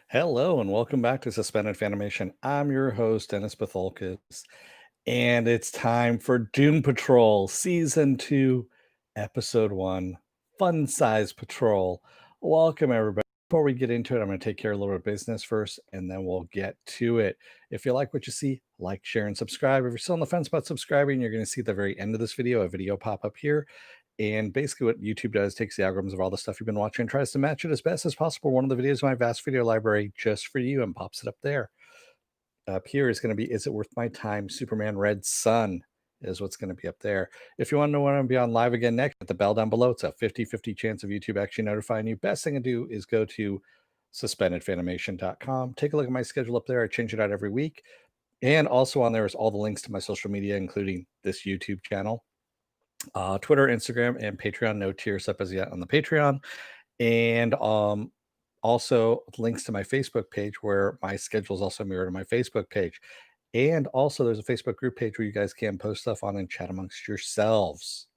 Hello and welcome back to Suspended Fanimation. I'm your host, Dennis Bithoulkas, and it's time for Doom Patrol Season 2, Episode 1, Fun Size Patrol. Welcome, everybody. Before we get into it, I'm going to take care of a little bit of business first, and then we'll get to it. If you like what you see, like, share, and subscribe. If you're still on the fence about subscribing, you're going to see at the very end of this video a video pop up here. And basically what YouTube does takes the algorithms of all the stuff you've been watching and tries to match it as best as possible. One of the videos in my vast video library just for you and pops it up there. Up here is going to be, is it worth my time? Superman Red Sun is what's going to be up there. If you want to know when I'm going to be on live again next, hit the bell down below. It's a 50-50 chance of YouTube actually notifying you. Best thing to do is go to suspendedfanimation.com. Take a look at my schedule up there. I change it out every week. And also on there is all the links to my social media, including this YouTube channel. Twitter, Instagram, and Patreon. No tiers up as yet on the Patreon. And also links to my Facebook page where my schedule is also mirrored on my Facebook page. And also there's a Facebook group page where you guys can post stuff on and chat amongst yourselves.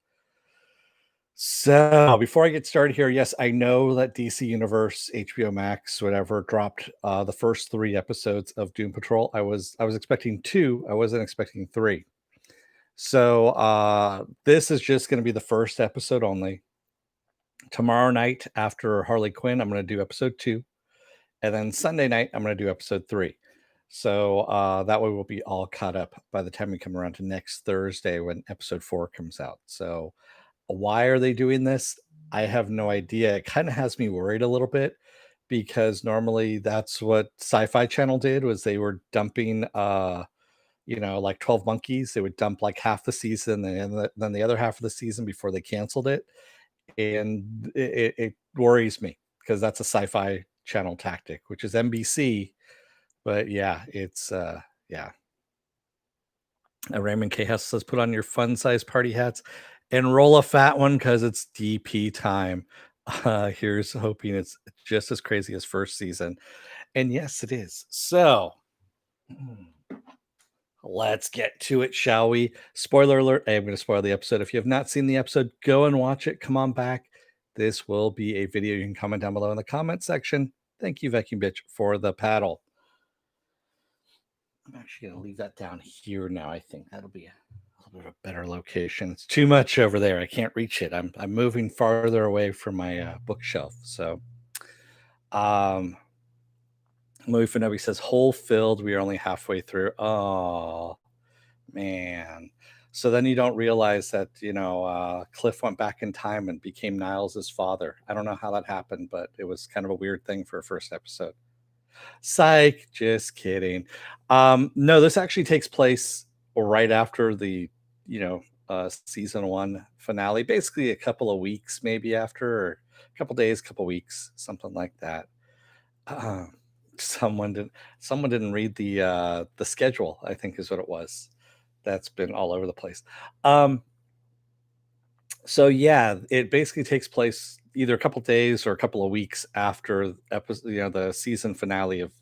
So before I get started here, yes, I know that DC Universe, HBO Max, whatever, dropped the first 3 episodes of Doom Patrol. I was expecting 2. I wasn't expecting 3. So this is just going to be the first episode only. Tomorrow night after Harley Quinn, I'm going to do episode 2. And then Sunday night, I'm going to do episode 3. So that way we'll be all caught up by the time we come around to next Thursday when episode 4 comes out. So why are they doing this? I have no idea. It kind of has me worried a little bit because normally that's what Sci-Fi Channel did, was they were dumping like 12 Monkeys. They would dump like half the season and then the other half of the season before they canceled it. And it worries me because that's a Sci-Fi Channel tactic, which is NBC. But yeah, it's yeah. Raymond K. Hess says, put on your fun size party hats and roll a fat one because it's DP time. Here's hoping it's just as crazy as first season. And yes, it is. So let's get to it, shall we? Spoiler alert. I'm going to spoil the episode. If you have not seen the episode, go and watch it. Come on back. This will be a video. You can comment down below in the comment section. Thank you, Vacuum Bitch, for the paddle. I'm actually going to leave that down here now. I think that'll be a little bit of a better location. It's too much over there. I can't reach it. I'm moving farther away from my bookshelf. So, Louis Finobi says, hole filled. We are only halfway through. Oh, man. So then you don't realize that, Cliff went back in time and became Niles' father. I don't know how that happened, but it was kind of a weird thing for a first episode. Psych, just kidding. No, this actually takes place right after the, season 1 finale, basically a couple of weeks, maybe after, or a couple days, couple weeks, something like that. Someone didn't read the schedule, I think is what it was. That's been all over the place. So yeah, it basically takes place either a couple days or a couple of weeks after the season finale of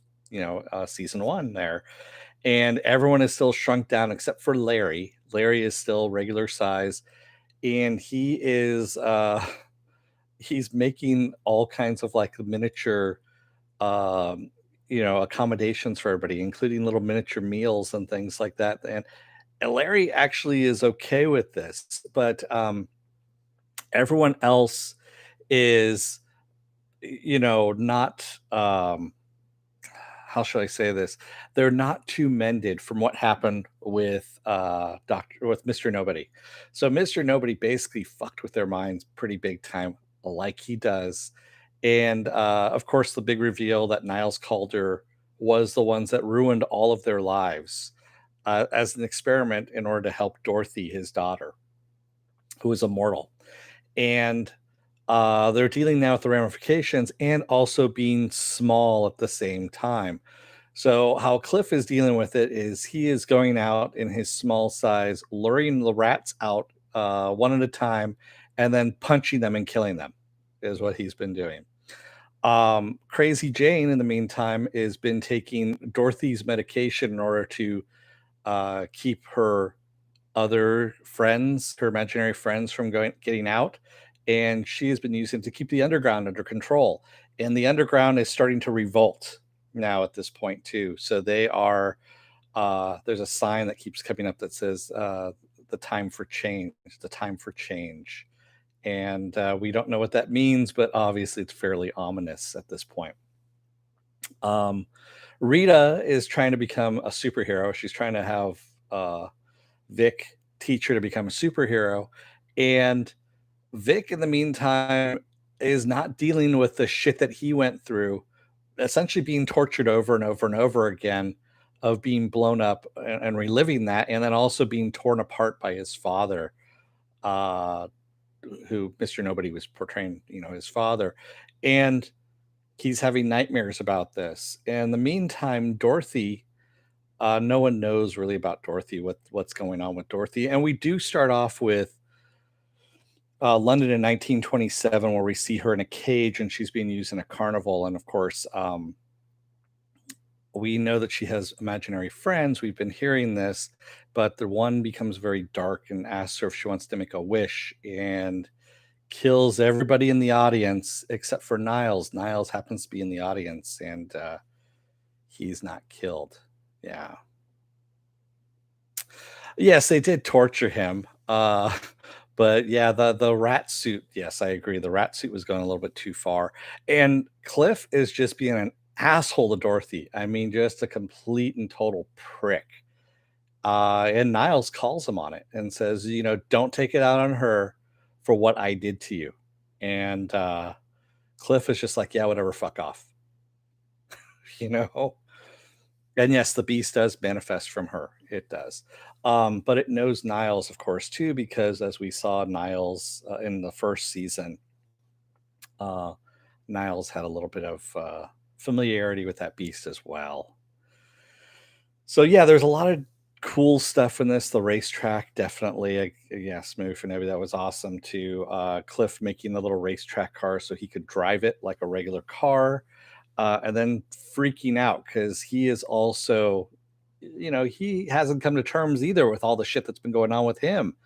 season 1 there, and everyone is still shrunk down except for Larry. Larry is still regular size, and he is he's making all kinds of like miniature accommodations for everybody, including little miniature meals and things like that. And Larry actually is okay with this, but everyone else is, not, how should I say this? They're not too mended from what happened with Mr. Nobody. So Mr. Nobody basically fucked with their minds pretty big time, like he does. And of course, the big reveal that Niles Calder was the ones that ruined all of their lives as an experiment in order to help Dorothy, his daughter, who is immortal. And they're dealing now with the ramifications and also being small at the same time. So how Cliff is dealing with it is he is going out in his small size, luring the rats out one at a time, and then punching them and killing them is what he's been doing. Crazy Jane, in the meantime, has been taking Dorothy's medication in order to keep her other friends, her imaginary friends, from getting out, and she has been using to keep the underground under control. And the underground is starting to revolt now at this point too. So they are there's a sign that keeps coming up that says the time for change, the time for change. And we don't know what that means, but obviously it's fairly ominous at this point. Um, Rita is trying to become a superhero. She's trying to have Vic teach her to become a superhero. And Vic, in the meantime, is not dealing with the shit that he went through, essentially being tortured over and over and over again, of being blown up and reliving that, and then also being torn apart by his father, uh, who Mr. Nobody was portraying, his father. And he's having nightmares about this. And in the meantime, Dorothy, no one knows really about Dorothy, what's going on with Dorothy. And we do start off with London in 1927, where we see her in a cage and she's being used in a carnival. And of course, we know that she has imaginary friends. We've been hearing this, but the one becomes very dark and asks her if she wants to make a wish and kills everybody in the audience except for Niles. Niles happens to be in the audience and he's not killed. Yeah. Yes, they did torture him. But yeah, the rat suit, yes, I agree. The rat suit was going a little bit too far. And Cliff is just being an asshole to Dorothy. I mean, just a complete and total prick. And Niles calls him on it and says, don't take it out on her for what I did to you. And Cliff is just like, yeah, whatever, fuck off. you know? And yes, the beast does manifest from her. It does. But it knows Niles, of course, too, because as we saw Niles in the first season, uh, Niles had a little bit of familiarity with that beast as well. So yeah, there's a lot of cool stuff in this. The racetrack, definitely. Yeah, Smooth and Evie, that was awesome too. Cliff making the little racetrack car so he could drive it like a regular car, and then freaking out because he is also, he hasn't come to terms either with all the shit that's been going on with him.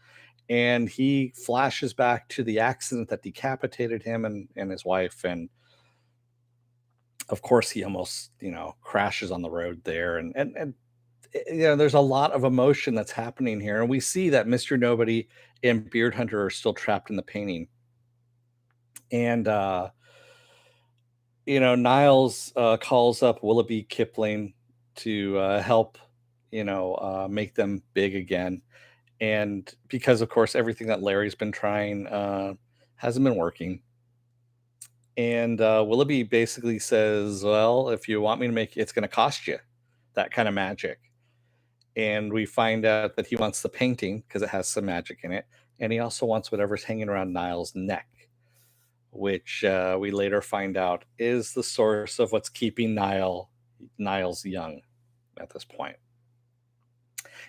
And he flashes back to the accident that decapitated him and his wife. And of course, he almost, crashes on the road there. And there's a lot of emotion that's happening here. And we see that Mr. Nobody and Beard Hunter are still trapped in the painting. And, Niles calls up Willoughby Kipling to help, make them big again. And because, of course, everything that Larry's been trying hasn't been working. And Willoughby basically says, well, if you want me to make it's going to cost you that kind of magic. And we find out that he wants the painting because it has some magic in it. And he also wants whatever's hanging around Niles' neck, which we later find out is the source of what's keeping Niles young at this point.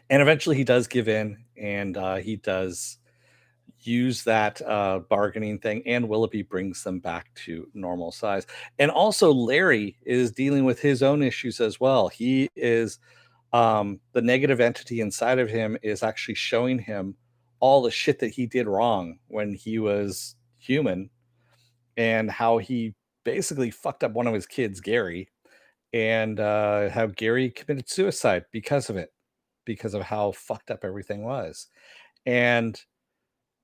And eventually he does give in and he does use that bargaining thing, and Willoughby brings them back to normal size. And also, Larry is dealing with his own issues as well. He is the negative entity inside of him is actually showing him all the shit that he did wrong when he was human, and how he basically fucked up one of his kids, Gary, and how Gary committed suicide because of it, because of how fucked up everything was. And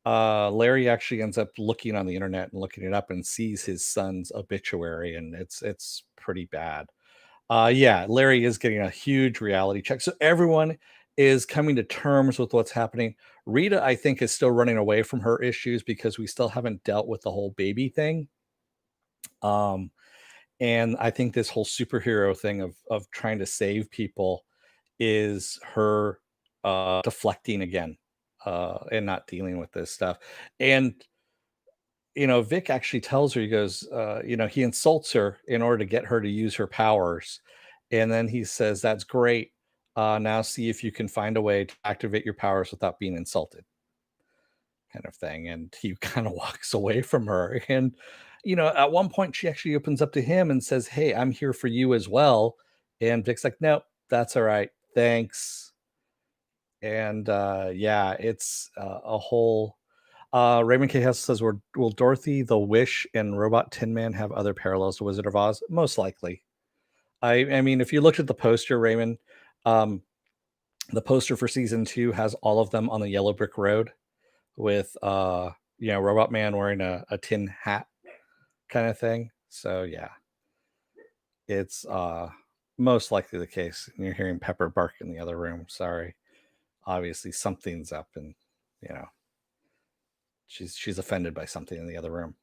Larry actually ends up looking on the internet and looking it up and sees his son's obituary, and it's pretty bad. Yeah, Larry is getting a huge reality check. So everyone is coming to terms with what's happening. Rita, I think, is still running away from her issues because we still haven't dealt with the whole baby thing. Um, and I think this whole superhero thing of trying to save people is her deflecting again and not dealing with this stuff. And Vic actually tells her, he goes, he insults her in order to get her to use her powers. And then he says, that's great. Now see if you can find a way to activate your powers without being insulted, kind of thing. And he kind of walks away from her. And, at one point she actually opens up to him and says, hey, I'm here for you as well. And Vic's like, nope, that's all right. Thanks. And yeah, it's a whole Raymond K. Hess says, will Dorothy, the Wish, and Robot Tin Man have other parallels to Wizard of Oz? Most likely. I mean, if you looked at the poster, Raymond, um, the poster for season 2 has all of them on the yellow brick road with, Robot Man wearing a tin hat kinda thing. So, yeah, it's, most likely the case, and you're hearing Pepper bark in the other room, sorry. Obviously, something's up and, you know, she's offended by something in the other room.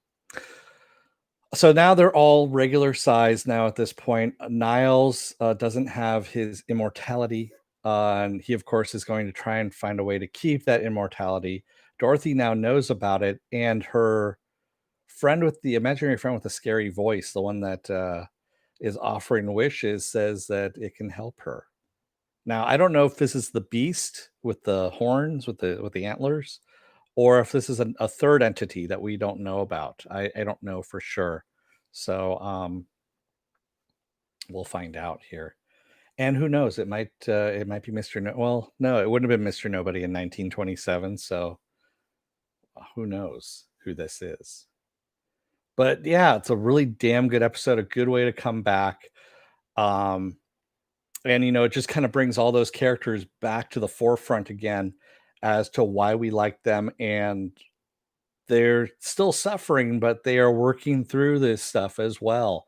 So now they're all regular size now at this point. Niles doesn't have his immortality, and he, of course, is going to try and find a way to keep that immortality. Dorothy now knows about it, and her friend with the imaginary friend with the scary voice, the one that is offering wishes, says that it can help her. Now, I don't know if this is the beast with the horns, with the antlers, or if this is a third entity that we don't know about. I don't know for sure. So we'll find out here. And who knows? It might be Mr. No. Well, no, it wouldn't have been Mr. Nobody in 1927. So who knows who this is? But yeah, it's a really damn good episode. A good way to come back. Um, and it just kind of brings all those characters back to the forefront again as to why we like them, and they're still suffering, but they are working through this stuff as well.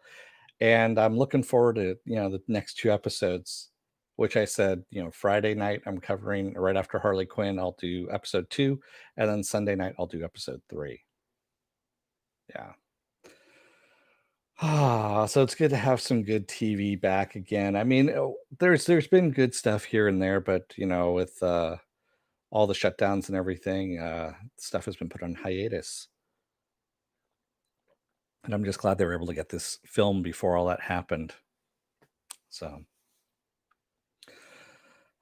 And I'm looking forward to, the next two episodes, which I said, Friday night I'm covering right after Harley Quinn. I'll do episode 2, and then Sunday night I'll do episode 3. Yeah. So it's good to have some good TV back again. I mean, there's been good stuff here and there, but with all the shutdowns and everything, stuff has been put on hiatus. And I'm just glad they were able to get this film before all that happened. So,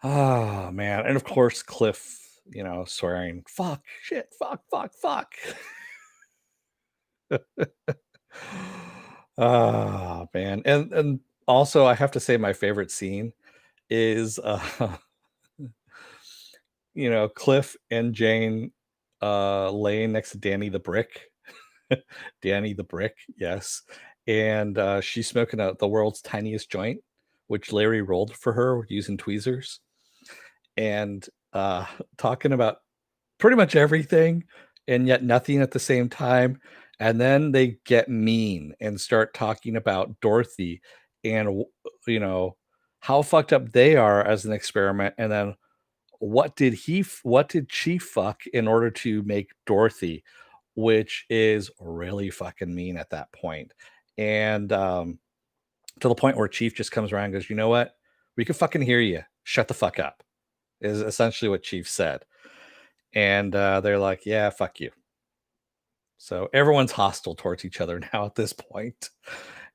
man. And of course, Cliff, swearing, fuck, shit, fuck, fuck, fuck. Man. And also, I have to say, my favorite scene is, Cliff and Jane laying next to Danny the Brick. Danny the Brick, yes. And she's smoking the world's tiniest joint, which Larry rolled for her using tweezers, and talking about pretty much everything and yet nothing at the same time. And then they get mean and start talking about Dorothy and, you know, how fucked up they are as an experiment. And then what did she fuck in order to make Dorothy, which is really fucking mean at that point. And to the point where Chief just comes around and goes, you know what? We can fucking hear you. Shut the fuck up, is essentially what Chief said. And they're like, yeah, fuck you. So everyone's hostile towards each other now at this point.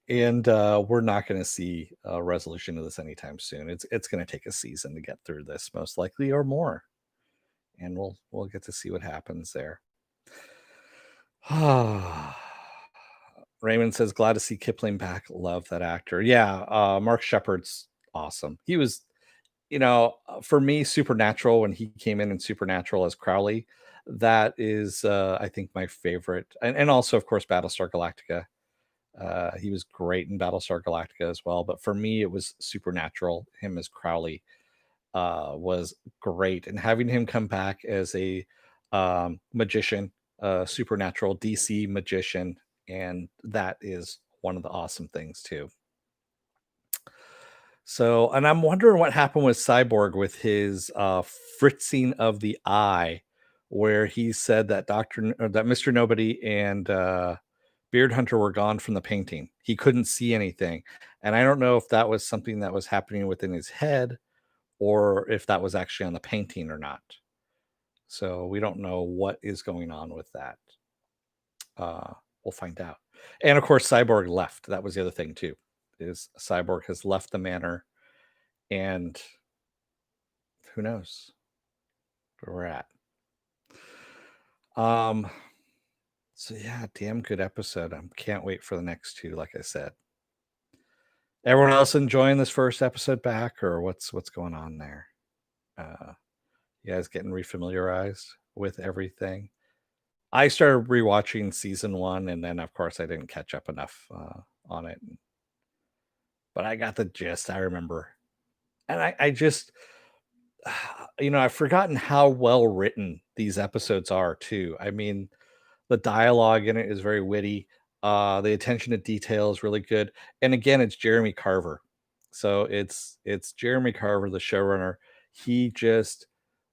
And we're not going to see a resolution of this anytime soon. It's going to take a season to get through this, most likely, or more. And we'll get to see what happens there. Raymond says, glad to see Kipling back. Love that actor. Yeah, Mark Shepard's awesome. He was, for me, Supernatural, when he came in Supernatural as Crowley, that is, I think, my favorite. And also, of course, Battlestar Galactica. He was great in Battlestar Galactica as well. But for me, it was Supernatural. Him as Crowley was great. And having him come back as a magician, supernatural DC magician, and that is one of the awesome things too. So, and I'm wondering what happened with Cyborg with his fritzing of the eye, where he said that that Mr. Nobody and Beard Hunter were gone from the painting. He couldn't see anything, and I don't know if that was something that was happening within his head or if that was actually on the painting or not. So we don't know what is going on with that. Uh, we'll find out. And of course, Cyborg left. That was the other thing too. Is Cyborg has left the manor, and who knows where we're at. Um. So yeah, damn good episode. I can't wait for the next two. Like I said, everyone else enjoying this first episode back, or what's going on there? You guys getting refamiliarized with everything? I started rewatching season 1, and then, of course, I didn't catch up enough on it. but I got the gist. I remember, and I just, I've forgotten how well written these episodes are too. I mean, the dialogue in it is very witty. The attention to detail is really good, and again, it's Jeremy Carver. So it's Jeremy Carver, the showrunner. He just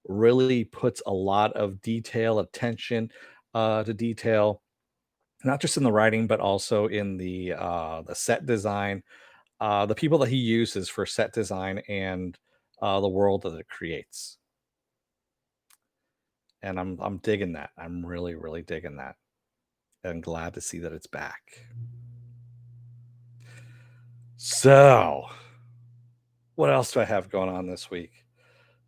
really puts a lot of detail, attention to detail, not just in the writing, but also in the set design, the people that he uses for set design, and the world that it creates. And I'm digging that. I'm really, really digging that, and glad to see that it's back. So, what else do I have going on this week?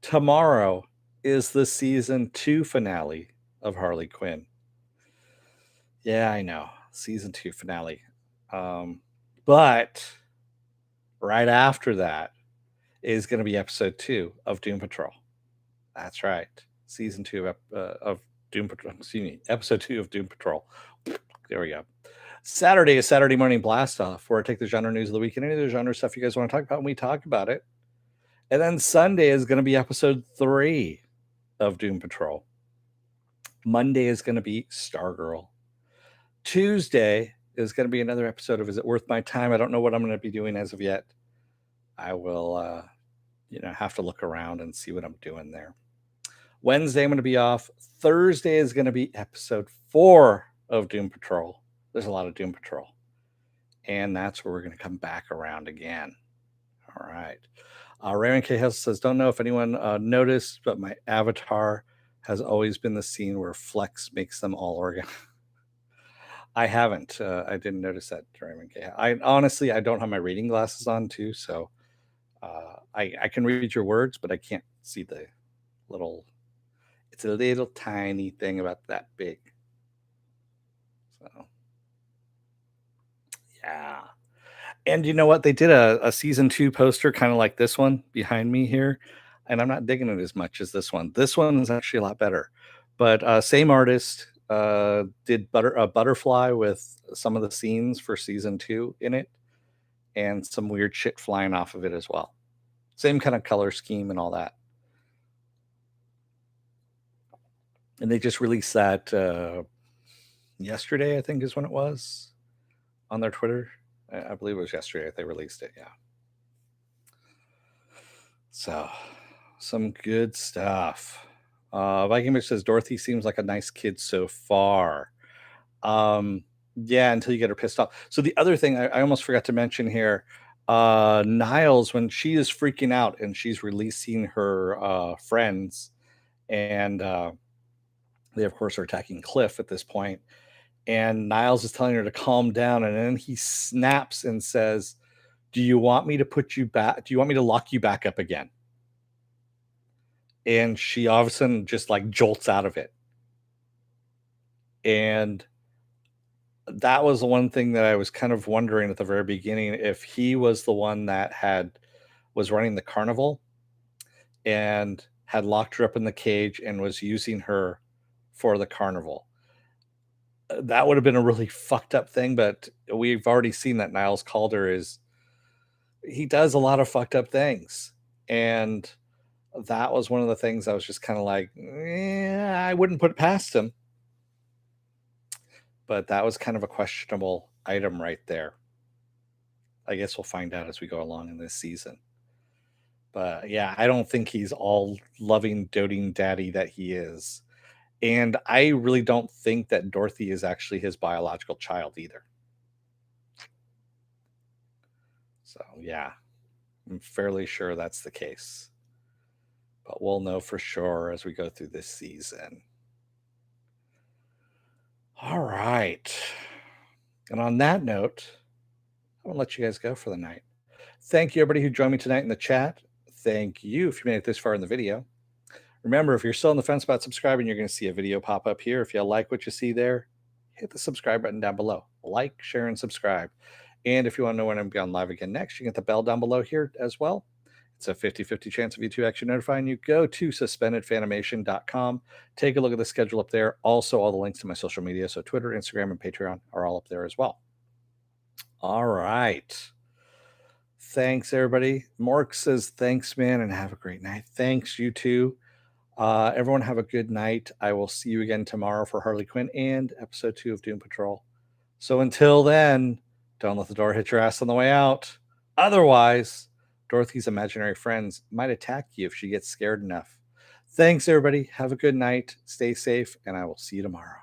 Tomorrow is the season 2 finale of Harley Quinn. Yeah, I know. Season 2 finale. But right after that is going to be episode 2 of Doom Patrol. That's right. Season 2 of Doom Patrol. Excuse me. Episode 2 of Doom Patrol. There we go. Saturday is Saturday morning blast off, where I take the genre news of the week and any of the genre stuff you guys want to talk about, and we talk about it. And then Sunday is going to be episode 3 of Doom Patrol. Monday is going to be Stargirl. Tuesday is going to be another episode of Is It Worth My Time? I don't know what I'm going to be doing as of yet. I will, have to look around and see what I'm doing there. Wednesday, I'm going to be off. Thursday is going to be episode 4 of Doom Patrol. There's a lot of Doom Patrol. And that's where we're going to come back around again. All right. Raymond K. Hess says, don't know if anyone noticed, but my avatar has always been the scene where Flex makes them all organ. I haven't. I didn't notice that, Raymond K. I honestly, I don't have my reading glasses on too, so I can read your words, but I can't see the little. It's a little tiny thing about that big. So yeah. And you know what? They did a season 2 poster kind of like this one behind me here, and I'm not digging it as much as this one. This one is actually a lot better. But same artist did butterfly with some of the scenes for season 2 in it, and some weird shit flying off of it as well. Same kind of color scheme and all that. And they just released that yesterday, I think is when it was, on their Twitter. I believe it was yesterday they released it. Yeah. So, some good stuff. Viking Mitch says Dorothy seems like a nice kid so far. Yeah, until you get her pissed off. So the other thing I almost forgot to mention here, Niles, when she is freaking out and she's releasing her friends, and they of course are attacking Cliff at this point, and Niles is telling her to calm down, and then he snaps and says, "Do you want me to put you back? Do you want me to lock you back up again?" And she all of a sudden just like jolts out of it. And that was the one thing that I was kind of wondering at the very beginning, if he was the one that was running the carnival and had locked her up in the cage and was using her for the carnival. That would have been a really fucked up thing, but we've already seen that Niles Calder he does a lot of fucked up things. And that was one of the things I was just kind of like, I wouldn't put it past him. But that was kind of a questionable item right there. I guess we'll find out as we go along in this season. But yeah, I don't think he's all loving, doting daddy that he is. And I really don't think that Dorothy is actually his biological child either. So yeah, I'm fairly sure that's the case. But we'll know for sure as we go through this season. All right. And on that note, I'm going to let you guys go for the night. Thank you, everybody who joined me tonight in the chat. Thank you if you made it this far in the video. Remember, if you're still on the fence about subscribing, you're going to see a video pop up here. If you like what you see there, hit the subscribe button down below. Like, share, and subscribe. And if you want to know when I'm going to be on live again next, you get the bell down below here as well. It's a 50-50 chance of YouTube actually notifying you. Go to suspendedfanimation.com. Take a look at the schedule up there. Also, all the links to my social media, so Twitter, Instagram, and Patreon are all up there as well. All right. Thanks, everybody. Mork says, thanks, man, and have a great night. Thanks, you too. Everyone, have a good night. I will see you again tomorrow for Harley Quinn and episode 2 of Doom Patrol. So until then, don't let the door hit your ass on the way out. Otherwise, Dorothy's imaginary friends might attack you if she gets scared enough. Thanks, everybody. Have a good night. Stay safe, and I will see you tomorrow.